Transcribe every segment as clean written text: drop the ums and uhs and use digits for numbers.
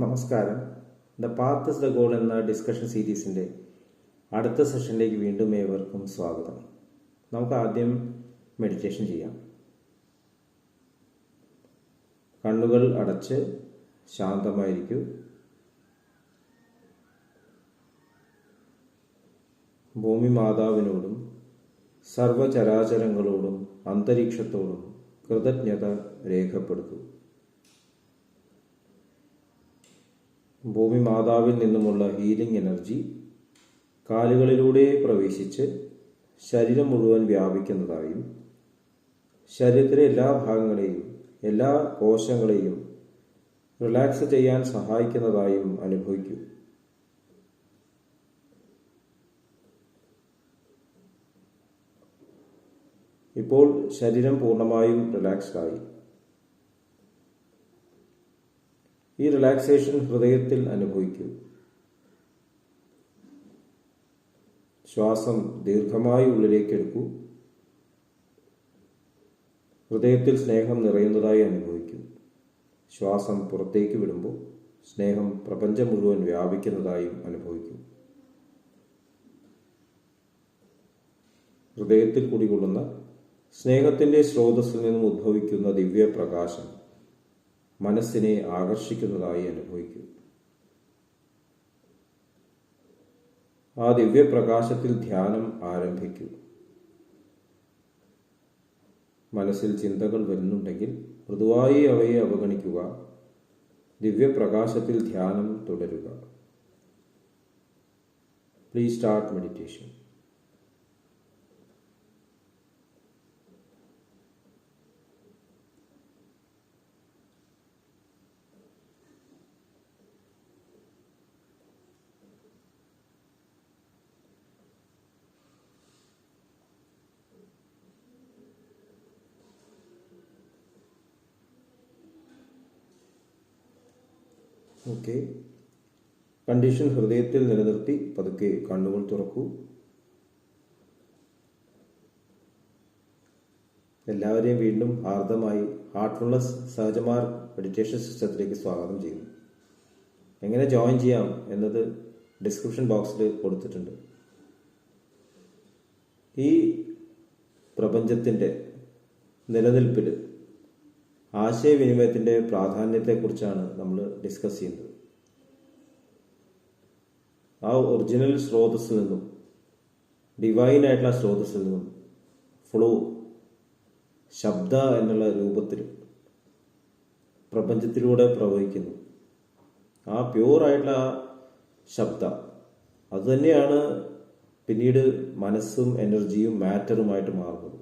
നമസ്കാരം. The path is the goal എന്ന discussion സീരീസിൻ്റെ അടുത്ത സെഷനിലേക്ക് വീണ്ടും ഏവർക്കും സ്വാഗതം. നമുക്ക് ആദ്യം മെഡിറ്റേഷൻ ചെയ്യാം. കണ്ണുകൾ അടച്ച് ശാന്തമായിരിക്കൂ. ഭൂമി മാതാവിനോടും സർവചരാചരങ്ങളോടും അന്തരീക്ഷത്തോടും കൃതജ്ഞത രേഖപ്പെടുത്തൂ. ഭൂമി മാതാവിൽ നിന്നുമുള്ള ഹീലിംഗ് എനർജി കാലുകളിലൂടെ പ്രവേശിച്ച് ശരീരം മുഴുവൻ വ്യാപിക്കുന്നതായും ശരീരത്തിലെ എല്ലാ ഭാഗങ്ങളെയും എല്ലാ കോശങ്ങളെയും റിലാക്സ് ചെയ്യാൻ സഹായിക്കുന്നതായും അനുഭവിക്കൂ. ഇപ്പോൾ ശരീരം പൂർണ്ണമായും റിലാക്സ്ഡ് ആയി. ഈ റിലാക്സേഷൻ ഹൃദയത്തിൽ അനുഭവിക്കൂ. ശ്വാസം ദീർഘമായി ഉള്ളിലേക്ക് എടുക്കൂ. ഹൃദയത്തിൽ സ്നേഹം നിറയുന്നതായി അനുഭവിക്കൂ. ശ്വാസം പുറത്തേക്ക് വിടുമ്പോൾ സ്നേഹം പ്രപഞ്ചം മുഴുവൻ വ്യാപിക്കുന്നതായും അനുഭവിക്കൂ. ഹൃദയത്തിൽ കുടികൊള്ളുന്ന സ്നേഹത്തിൻ്റെ സ്രോതസ്സിൽ നിന്നും ഉദ്ഭവിക്കുന്ന ദിവ്യപ്രകാശം മനസ്സിനെ ആകർഷിക്കുന്നതായി അനുഭവിക്കൂ. ആ ദിവ്യപ്രകാശത്തിൽ ധ്യാനം ആരംഭിക്കൂ. മനസ്സിൽ ചിന്തകൾ വരുന്നുണ്ടെങ്കിൽ മൃദുവായി അവയെ അവഗണിക്കുക. ദിവ്യപ്രകാശത്തിൽ ധ്യാനം തുടരുക. Please start meditation. Okay, condition ഹൃദയത്തിൽ നിലനിർത്തി പതുക്കെ കണ്ണുകൾ തുറക്കൂ. എല്ലാവരെയും വീണ്ടും ഹാർദമായി ഹാർട്ട്ഫുൾനെസ് സഹജമാർ മെഡിറ്റേഷൻ സിസ്റ്റത്തിലേക്ക് സ്വാഗതം ചെയ്യുന്നു. എങ്ങനെ ജോയിൻ ചെയ്യാം എന്നത് ഡിസ്ക്രിപ്ഷൻ ബോക്സിൽ കൊടുത്തിട്ടുണ്ട്. ഈ പ്രപഞ്ചത്തിൻ്റെ നിലനിൽപ്പിൽ ആശയവിനിമയത്തിൻ്റെ പ്രാധാന്യത്തെക്കുറിച്ചാണ് നമ്മൾ ഡിസ്കസ് ചെയ്യുന്നത്. ആ ഒറിജിനൽ സ്രോതസ്സിൽ നിന്നും ഡിവൈനായിട്ടുള്ള സ്രോതസ്സിൽ നിന്നും ഫ്ലോ ശബ്ദ എന്നുള്ള രൂപത്തിൽ പ്രപഞ്ചത്തിലൂടെ പ്രവഹിക്കുന്നു. ആ പ്യൂറായിട്ടുള്ള ആ ശബ്ദ അതുതന്നെയാണ് പിന്നീട് മനസ്സും എനർജിയും മാറ്ററുമായിട്ട് മാറുന്നത്.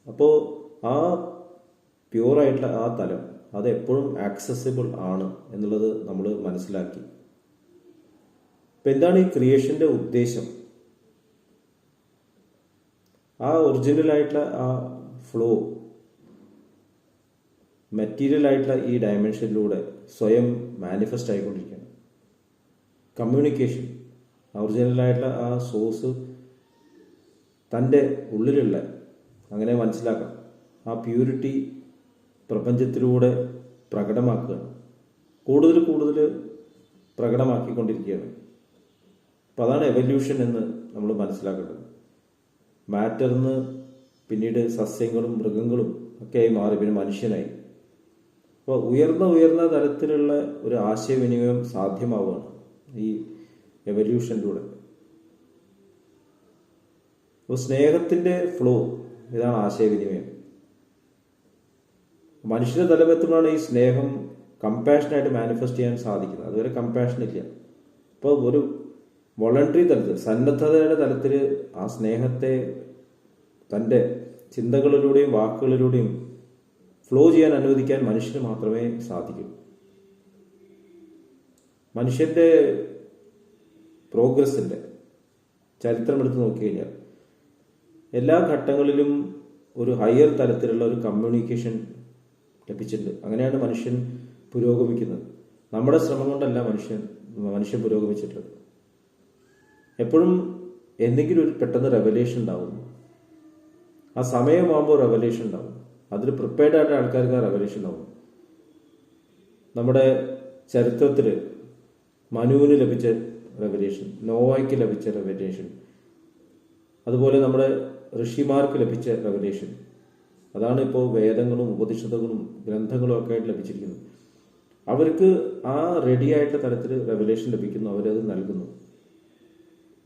അപ്പോൾ ആ പ്യൂറായിട്ടുള്ള ആ തലം അത് എപ്പോഴും ആക്സസിബിൾ ആണ് എന്നുള്ളത് നമ്മൾ മനസ്സിലാക്കി. ഇപ്പം എന്താണ് ഈ ക്രിയേഷൻ്റെ ഉദ്ദേശം? ആ ഒറിജിനലായിട്ടുള്ള ആ ഫ്ലോ മെറ്റീരിയൽ ആയിട്ടുള്ള ഈ ഡയമെൻഷനിലൂടെ സ്വയം മാനിഫെസ്റ്റ് ആയിക്കൊണ്ടിരിക്കുകയാണ്. കമ്മ്യൂണിക്കേഷൻ ഒറിജിനലായിട്ടുള്ള ആ സോഴ്സ് തൻ്റെ ഉള്ളിലുള്ള അങ്ങനെ മനസ്സിലാക്കാം. ആ പ്യൂരിറ്റി പ്രപഞ്ചത്തിലൂടെ പ്രകടമാക്കുകയാണ്. കൂടുതൽ കൂടുതൽ പ്രകടമാക്കിക്കൊണ്ടിരിക്കുകയാണ്. അപ്പം അതാണ് എവല്യൂഷൻ എന്ന് നമ്മൾ മനസ്സിലാക്കേണ്ടത്. മാറ്റർന്ന് പിന്നീട് സസ്യങ്ങളും മൃഗങ്ങളും ഒക്കെയായി മാറി, പിന്നെ മനുഷ്യനായി. അപ്പോൾ ഉയർന്ന തലത്തിലുള്ള ഒരു ആശയവിനിമയം സാധ്യമാവുകയാണ് ഈ എവല്യൂഷനിലൂടെ. അപ്പോൾ സ്നേഹത്തിൻ്റെ ഫ്ലോ ഇതാണ് ആശയവിനിമയം. മനുഷ്യന്റെ തലമെത്തുമ്പോഴാണ് ഈ സ്നേഹം കമ്പാഷനായിട്ട് മാനിഫെസ്റ്റ് ചെയ്യാൻ സാധിക്കുന്നത്. അതുവരെ കമ്പാഷൻ ഇല്ല. അപ്പോൾ ഒരു വോളണ്ടറി തലത്തിൽ, സന്നദ്ധതയുടെ തലത്തിൽ ആ സ്നേഹത്തെ തൻ്റെ ചിന്തകളിലൂടെയും വാക്കുകളിലൂടെയും ഫ്ലോ ചെയ്യാൻ അനുവദിക്കാൻ മനുഷ്യന് മാത്രമേ സാധിക്കൂ. മനുഷ്യൻ്റെ പ്രോഗ്രസിൻ്റെ ചരിത്രം എടുത്ത് നോക്കിക്കഴിഞ്ഞാൽ എല്ലാ ഘട്ടങ്ങളിലും ഒരു ഹയർ തലത്തിലുള്ള ഒരു കമ്മ്യൂണിക്കേഷൻ ലഭിച്ചിട്ടുണ്ട്. അങ്ങനെയാണ് മനുഷ്യൻ പുരോഗമിക്കുന്നത്. നമ്മുടെ ശ്രമം കൊണ്ടല്ല മനുഷ്യൻ പുരോഗമിച്ചിട്ടുള്ളത്. എപ്പോഴും എന്തെങ്കിലും ഒരു പെട്ടെന്ന് റെവലേഷൻ ഉണ്ടാവും. ആ സമയമാകുമ്പോൾ റെവലേഷൻ ഉണ്ടാവും. അതിൽ പ്രിപ്പയർഡ് ആയിട്ട് ആൾക്കാർക്ക് ആ റെവലേഷൻ ഉണ്ടാവും. നമ്മുടെ ചരിത്രത്തിൽ മനുവിന് ലഭിച്ച റെവലേഷൻ, നോവയ്ക്ക് ലഭിച്ച റെവലേഷൻ, അതുപോലെ നമ്മുടെ ഋഷിമാർക്ക് ലഭിച്ച റെവലേഷൻ, അതാണ് ഇപ്പോൾ വേദങ്ങളും ഉപനിഷത്തുകളും ഗ്രന്ഥങ്ങളും ഒക്കെ ആയിട്ട് ലഭിച്ചിരിക്കുന്നത്. അവർക്ക് ആ റെഡി ആയിട്ടുള്ള തരത്തിൽ റെവലേഷൻ ലഭിക്കുന്നു, അവരത് നൽകുന്നു.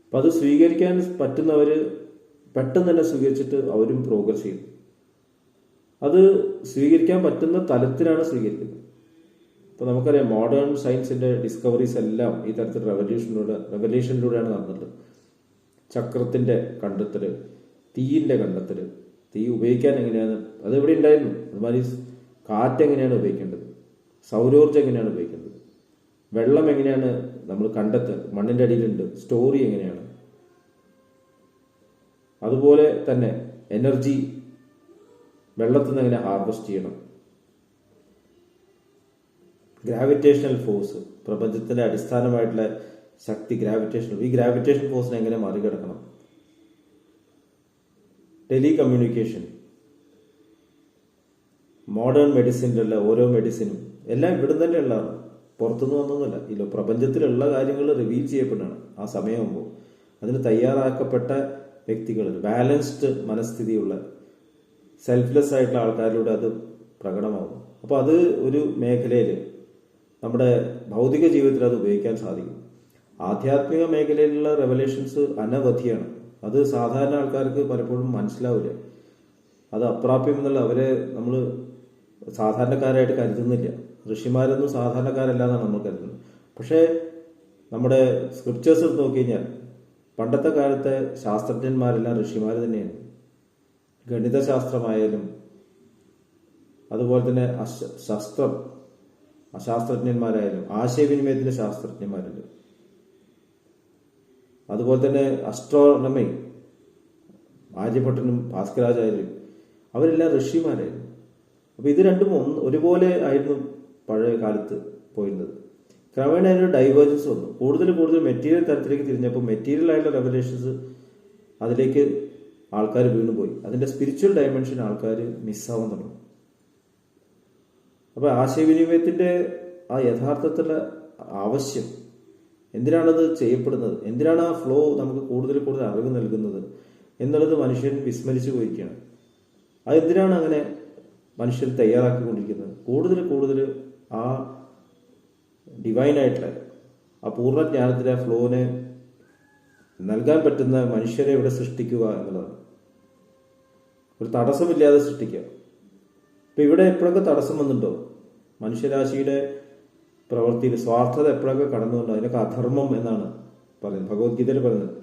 അപ്പം അത് സ്വീകരിക്കാൻ പറ്റുന്നവർ പെട്ടെന്ന് തന്നെ സ്വീകരിച്ചിട്ട് അവരും പ്രോഗ്രസ് ചെയ്യും. അത് സ്വീകരിക്കാൻ പറ്റുന്ന തലത്തിലാണ് സ്വീകരിക്കുന്നത്. ഇപ്പോൾ നമുക്കറിയാം മോഡേൺ സയൻസിന്റെ ഡിസ്കവറീസ് എല്ലാം ഈ തരത്തിൽ റെവലേഷനിലൂടെയാണ് നടന്നിട്ടുള്ളത്. ചക്രത്തിന്റെ കണ്ടെത്തൽ, തീയിന്റെ കണ്ടെത്തൽ, തീ ഉപയോഗിക്കാൻ എങ്ങനെയാണ്, അതെവിടെ ഉണ്ടായിരുന്നു. അതുമാതിരി കാറ്റ് എങ്ങനെയാണ് ഉപയോഗിക്കേണ്ടത്, സൗരോർജ്ജം എങ്ങനെയാണ് ഉപയോഗിക്കേണ്ടത്, വെള്ളം എങ്ങനെയാണ് നമ്മൾ കണ്ടെത്തുക, മണ്ണിന്റെ അടിയിലുണ്ട്, സ്റ്റോറി എങ്ങനെയാണ്, അതുപോലെ തന്നെ എനർജി വെള്ളത്തിൽ നിന്ന് എങ്ങനെ ഹാർവെസ്റ്റ് ചെയ്യണം, ഗ്രാവിറ്റേഷണൽ ഫോഴ്സ്, പ്രപഞ്ചത്തിന്റെ അടിസ്ഥാനമായിട്ടുള്ള ശക്തി ഗ്രാവിറ്റേഷൻ, ഈ ഗ്രാവിറ്റേഷൻ ഫോഴ്സിനെ എങ്ങനെ മറികടക്കണം, ടെലി കമ്മ്യൂണിക്കേഷൻ, മോഡേൺ മെഡിസിനിലുള്ള ഓരോ മെഡിസിനും എല്ലാം ഇവിടെ തന്നെ ഉള്ളതാണ്, പുറത്തുനിന്ന് വന്നൊന്നുമല്ല. ഈ പ്രപഞ്ചത്തിലുള്ള കാര്യങ്ങൾ റിവീൽ ചെയ്യപ്പെടുന്നതാണ് ആ സമയമാകുമ്പോൾ. അതിന് തയ്യാറാക്കപ്പെട്ട വ്യക്തികൾ, ബാലൻസ്ഡ് മനസ്ഥിതിയുള്ള സെൽഫ്ലെസ് ആയിട്ടുള്ള ആൾക്കാരിലൂടെ അത് പ്രകടമാകുന്നു. അപ്പോൾ അത് ഒരു മേഖലയിൽ നമ്മുടെ ഭൗതിക ജീവിതത്തിൽ അത് ഉപയോഗിക്കാൻ സാധിക്കും. ആധ്യാത്മിക മേഖലയിലുള്ള റെവലേഷൻസ് അനവധിയാണ്. അത് സാധാരണ ആൾക്കാർക്ക് പലപ്പോഴും മനസ്സിലാവില്ല. അത് അപ്രാപ്യം എന്നുള്ള അവരെ നമ്മൾ സാധാരണക്കാരായിട്ട് കരുതുന്നില്ല. ഋഷിമാരൊന്നും സാധാരണക്കാരല്ല എന്നാണ് നമ്മൾ കരുതുന്നത്. പക്ഷേ നമ്മുടെ സ്ക്രിപ്റ്റേഴ്സ് എടുത്ത് നോക്കിക്കഴിഞ്ഞാൽ പണ്ടത്തെ കാലത്തെ ശാസ്ത്രജ്ഞന്മാരെല്ലാം ഋഷിമാർ തന്നെയാണ്. ഗണിതശാസ്ത്രമായാലും അതുപോലെ തന്നെ ശാസ്ത്രജ്ഞന്മാരായാലും ആശയവിനിമയത്തിന്റെ ശാസ്ത്രജ്ഞന്മാരുണ്ട്. അതുപോലെ തന്നെ അസ്ട്രോണമി, ആര്യഭട്ടനും ഭാസ്കരാചാര്യരും അവരെല്ലാം ഋഷിമാരായിരുന്നു. അപ്പോൾ ഇത് രണ്ടും ഒരുപോലെ ആയിരുന്നു പഴയ കാലത്ത് പോയിരുന്നത്. ക്രമേണ അതിനൊരു ഡൈവേർജൻസ് വന്നു. കൂടുതൽ മെറ്റീരിയൽ തരത്തിലേക്ക് തിരിഞ്ഞപ്പോൾ മെറ്റീരിയൽ ആയിട്ടുള്ള റെവലേഷൻസ് അതിലേക്ക് ആൾക്കാർ വീണുപോയി. അതിന്റെ സ്പിരിച്വൽ ഡയമെൻഷൻ ആൾക്കാർ മിസ്സാവാൻ തുടങ്ങി. അപ്പോൾ ആശയവിനിമയത്തിന്റെ ആ യഥാർത്ഥത്തിലുള്ള ആവശ്യം, എന്തിനാണത് ചെയ്യപ്പെടുന്നത്, എന്തിനാണ് ആ ഫ്ലോ നമുക്ക് കൂടുതൽ അറിവ് നൽകുന്നത് എന്നുള്ളത് മനുഷ്യൻ വിസ്മരിച്ചു പോയിരിക്കുകയാണ്. അതെന്തിനാണ് അങ്ങനെ മനുഷ്യൻ തയ്യാറാക്കിക്കൊണ്ടിരിക്കുന്നത്? കൂടുതൽ ആ ഡിവൈനായിട്ടുള്ള ആ പൂർണ്ണ ജ്ഞാനത്തിലെ ആ ഫ്ലോനെ നൽകാൻ പറ്റുന്ന മനുഷ്യരെ ഇവിടെ സൃഷ്ടിക്കുക എന്നുള്ളതാണ്. ഒരു തടസ്സമില്ലാതെ സൃഷ്ടിക്കുക. ഇപ്പൊ ഇവിടെ എപ്പോഴൊക്കെ തടസ്സം വന്നിട്ടുണ്ടോ, മനുഷ്യരാശിയുടെ പ്രവൃത്തിയിൽ സ്വാർത്ഥത എപ്പോഴൊക്കെ കടന്നുകൊണ്ടോ, അതിനൊക്കെ അധർമ്മം എന്നാണ് പറയുന്നത്. ഭഗവത്ഗീതയിൽ പറയുന്നത്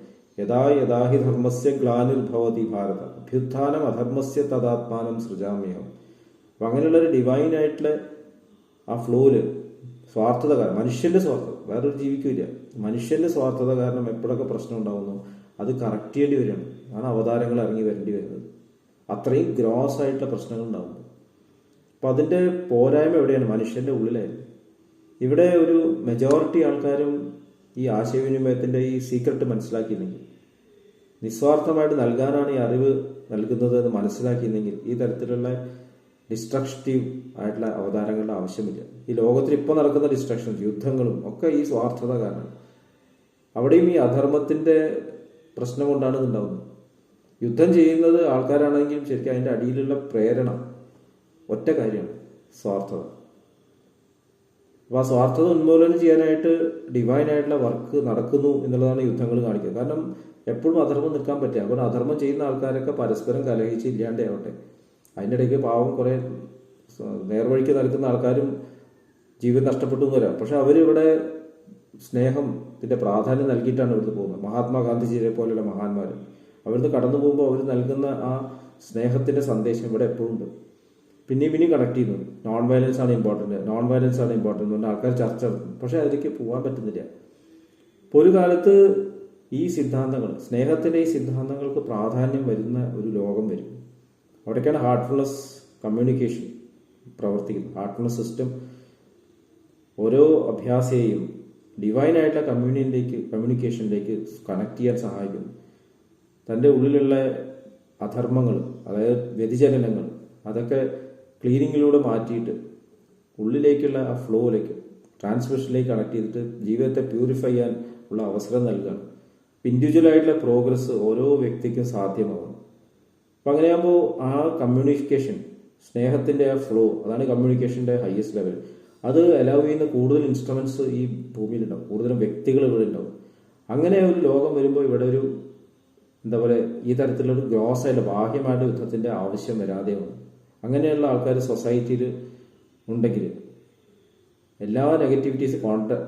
യഥാഹി ധർമ്മസ്യ ഗ്ലാനിർഭവതി ഭാരത അഭ്യുത്ഥാനം അധർമ്മസ്യ തദാത്മാനം സൃജാമ്യഹം. അപ്പൊ അങ്ങനെയുള്ളൊരു ഡിവൈനായിട്ടുള്ള ആ ഫ്ലോയില് സ്വാർത്ഥത കാരണം, മനുഷ്യന്റെ സ്വാർത്ഥത, വേറൊരു ജീവിക്കില്ല, മനുഷ്യന്റെ സ്വാർത്ഥത കാരണം എപ്പോഴൊക്കെ പ്രശ്നം ഉണ്ടാവുന്നു അത് കറക്റ്റ് ചെയ്യേണ്ടി വരികയാണ്. ആണ് അവതാരങ്ങൾ ഇറങ്ങി വരേണ്ടി വരുന്നത്. അത്രയും ഗ്രോസ് ആയിട്ടുള്ള പ്രശ്നങ്ങൾ ഉണ്ടാകുന്നു. അപ്പൊ അതിന്റെ പോരായ്മ എവിടെയാണ്? മനുഷ്യന്റെ ഉള്ളിലായിരുന്നു. ഇവിടെ ഒരു മെജോറിറ്റി ആൾക്കാരും ഈ ആശയവിനിമയത്തിന്റെ ഈ സീക്രട്ട് മനസ്സിലാക്കിയിരുന്നെങ്കിൽ, നിസ്വാർത്ഥമായിട്ട് നൽകാനാണ് ഈ അറിവ് നൽകുന്നത് എന്ന് മനസ്സിലാക്കിയിരുന്നെങ്കിൽ ഈ തരത്തിലുള്ള ഡിസ്ട്രക്റ്റീവ് ആയിട്ടുള്ള അവതാരങ്ങളുടെ ആവശ്യമില്ല. ഈ ലോകത്തിൽ ഇപ്പോൾ നടക്കുന്ന ഡിസ്ട്രക്ഷൻസ്, യുദ്ധങ്ങളും ഒക്കെ ഈ സ്വാർത്ഥത കാരണം. അവിടെയും ഈ അധർമ്മത്തിന്റെ പ്രശ്നം കൊണ്ടാണ് ഇത് ഉണ്ടാകുന്നത്. യുദ്ധം ചെയ്യുന്നത് ആൾക്കാരാണെങ്കിലും ശരിക്കും അതിന്റെ അടിയിലുള്ള പ്രേരണ ഒറ്റ കാര്യമാണ്, സ്വാർത്ഥത. അപ്പൊ ആ സ്വാർത്ഥത ഉന്മൂലനം ചെയ്യാനായിട്ട് ഡിവൈൻ ആയിട്ടുള്ള വർക്ക് നടക്കുന്നു എന്നുള്ളതാണ് യുദ്ധങ്ങൾ കാണിക്കുന്നത്. കാരണം എപ്പോഴും അധർമ്മം നിൽക്കാൻ പറ്റുക. അപ്പോൾ അധർമ്മം ചെയ്യുന്ന ആൾക്കാരൊക്കെ പരസ്പരം കലഹിച്ച് ഇല്ലാണ്ടേ ആവട്ടെ. അതിൻ്റെ ഇടയ്ക്ക് പാവം കുറെ നേർവഴിക്ക് നൽകുന്ന ആൾക്കാരും ജീവിതം നഷ്ടപ്പെട്ടു എന്ന് വരാം. പക്ഷെ അവരിവിടെ സ്നേഹത്തിന്റെ പ്രാധാന്യം നൽകിയിട്ടാണ് ഇവിടുന്ന് പോകുന്നത്. മഹാത്മാഗാന്ധിജിയെ പോലെയുള്ള മഹാന്മാർ അവിടുന്ന് കടന്നു പോകുമ്പോൾ അവർ നൽകുന്ന ആ സ്നേഹത്തിന്റെ സന്ദേശം ഇവിടെ എപ്പോഴും ഉണ്ട്. പിന്നെയും കണക്ട് ചെയ്യുന്നു. നോൺ വയലൻസ് ആണ് ഇമ്പോർട്ടൻ്റ് എന്ന് ആൾക്കാർ ചർച്ച നടത്തും. പക്ഷെ അതിലേക്ക് പോകാൻ പറ്റുന്നില്ല. ഇപ്പോൾ ഒരു കാലത്ത് ഈ സിദ്ധാന്തങ്ങൾ, സ്നേഹത്തിന്റെ ഈ സിദ്ധാന്തങ്ങൾക്ക് പ്രാധാന്യം വരുന്ന ഒരു ലോകം വരും. അവിടേക്കാണ് ഹാർട്ട്ഫുൾനെസ് കമ്മ്യൂണിക്കേഷൻ പ്രവർത്തിക്കുന്നത്. ഹാർട്ട്ഫുൾനെസ് സിസ്റ്റം ഓരോ അഭ്യാസിയെയും ഡിവൈനായിട്ടുള്ള കമ്മ്യൂണിക്കേഷനിലേക്ക് കണക്ട് ചെയ്യാൻ സഹായിക്കുന്നു. തൻ്റെ ഉള്ളിലുള്ള അധർമ്മങ്ങൾ, അതായത് വ്യതിചലനങ്ങൾ, അതൊക്കെ ക്ലീനിങ്ങിലൂടെ മാറ്റിയിട്ട് ഉള്ളിലേക്കുള്ള ആ ഫ്ലോയിലേക്ക് ട്രാൻസ്മിഷനിലേക്ക് കണക്ട് ചെയ്തിട്ട് ജീവിതത്തെ പ്യൂരിഫൈ ചെയ്യാൻ ഉള്ള അവസരം നൽകുകയാണ്. ഇൻഡിവിജ്വൽ ആയിട്ടുള്ള പ്രോഗ്രസ് ഓരോ വ്യക്തിക്കും സാധ്യമാകും. അപ്പം അങ്ങനെയാകുമ്പോൾ ആ കമ്മ്യൂണിക്കേഷൻ, സ്നേഹത്തിൻ്റെ ആ ഫ്ലോ, അതാണ് കമ്മ്യൂണിക്കേഷൻ്റെ ഹയസ്റ്റ് ലെവൽ. അത് അലൗ ചെയ്യുന്ന കൂടുതൽ ഇൻസ്ട്രുമെന്റ്സ് ഈ ഭൂമിയിലുണ്ടാവും, കൂടുതലും വ്യക്തികൾ ഇവിടെ ഉണ്ടാവും. അങ്ങനെ ഒരു ലോകം വരുമ്പോൾ ഇവിടെ ഒരു എന്താ പറയുക, ഈ തരത്തിലുള്ള ഗ്രോസ് ആയിട്ട് ബാഹ്യമായിട്ട് യുദ്ധത്തിൻ്റെ ആവശ്യം വരാതെയാണ്. അങ്ങനെയുള്ള ആൾക്കാർ സൊസൈറ്റിയിൽ ഉണ്ടെങ്കിൽ എല്ലാ നെഗറ്റിവിറ്റീസ്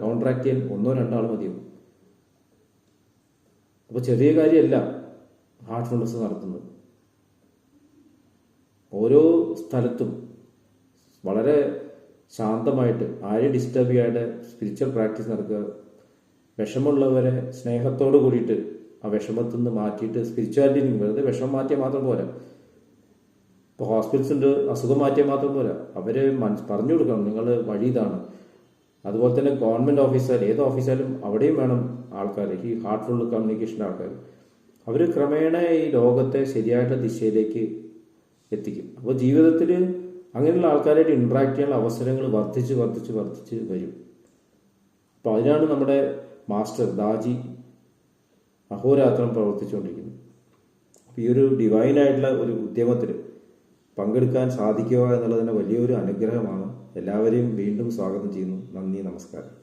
കോൺട്രാക്ട് ചെയ്യാൻ 1-2 ആൾ മതിയാവും. അപ്പോൾ ചെറിയ കാര്യമല്ല ഹാർട്ട്ഫുൾനെസ് നടത്തുന്നത്. ഓരോ സ്ഥലത്തും വളരെ ശാന്തമായിട്ട് ആരെയും ഡിസ്റ്റർബ് ചെയ്യാതെ സ്പിരിച്വൽ പ്രാക്ടീസ് നടക്കുക. വിഷമമുള്ളവരെ സ്നേഹത്തോട് കൂടിയിട്ട് ആ വിഷമത്തിൽ നിന്ന് മാറ്റിയിട്ട് സ്പിരിച്വാലിറ്റി, വെറുതെ വിഷമം മാറ്റിയാൽ മാത്രം പോരാ. ഇപ്പോൾ ഹോസ്പിറ്റൽസ് ഉണ്ട്, അസുഖം മാറ്റിയാൽ മാത്രം പോരാ, അവരെ പറഞ്ഞു കൊടുക്കണം നിങ്ങൾ വഴി ഇതാണ്. അതുപോലെ തന്നെ ഗവൺമെൻറ് ഓഫീസർ, ഏത് ഓഫീസായാലും അവിടെയും വേണം ആൾക്കാർ, ഈ ഹാർട്ട്ഫുൾ കമ്മ്യൂണിക്കേഷൻ്റെ ആൾക്കാർ. അവർ ക്രമേണ ഈ ലോകത്തെ ശരിയായിട്ടുള്ള ദിശയിലേക്ക് എത്തിക്കും. അപ്പോൾ ജീവിതത്തിൽ അങ്ങനെയുള്ള ആൾക്കാരായിട്ട് ഇൻട്രാക്ട് ചെയ്യാനുള്ള അവസരങ്ങൾ വർദ്ധിച്ച് വരും. അപ്പോൾ അതിനാണ് നമ്മുടെ മാസ്റ്റർ ദാജി അഹോരാത്രം പ്രവർത്തിച്ചുകൊണ്ടിരിക്കുന്നത്. അപ്പോൾ ഈ ഒരു ഡിവൈനായിട്ടുള്ള ഒരു ഉദ്യമത്തിൽ പങ്കെടുക്കാൻ സാധിക്കുക എന്നുള്ളതിന് വലിയൊരു അനുഗ്രഹമാണ്. എല്ലാവരെയും വീണ്ടും സ്വാഗതം ചെയ്യുന്നു. നന്ദി, നമസ്കാരം.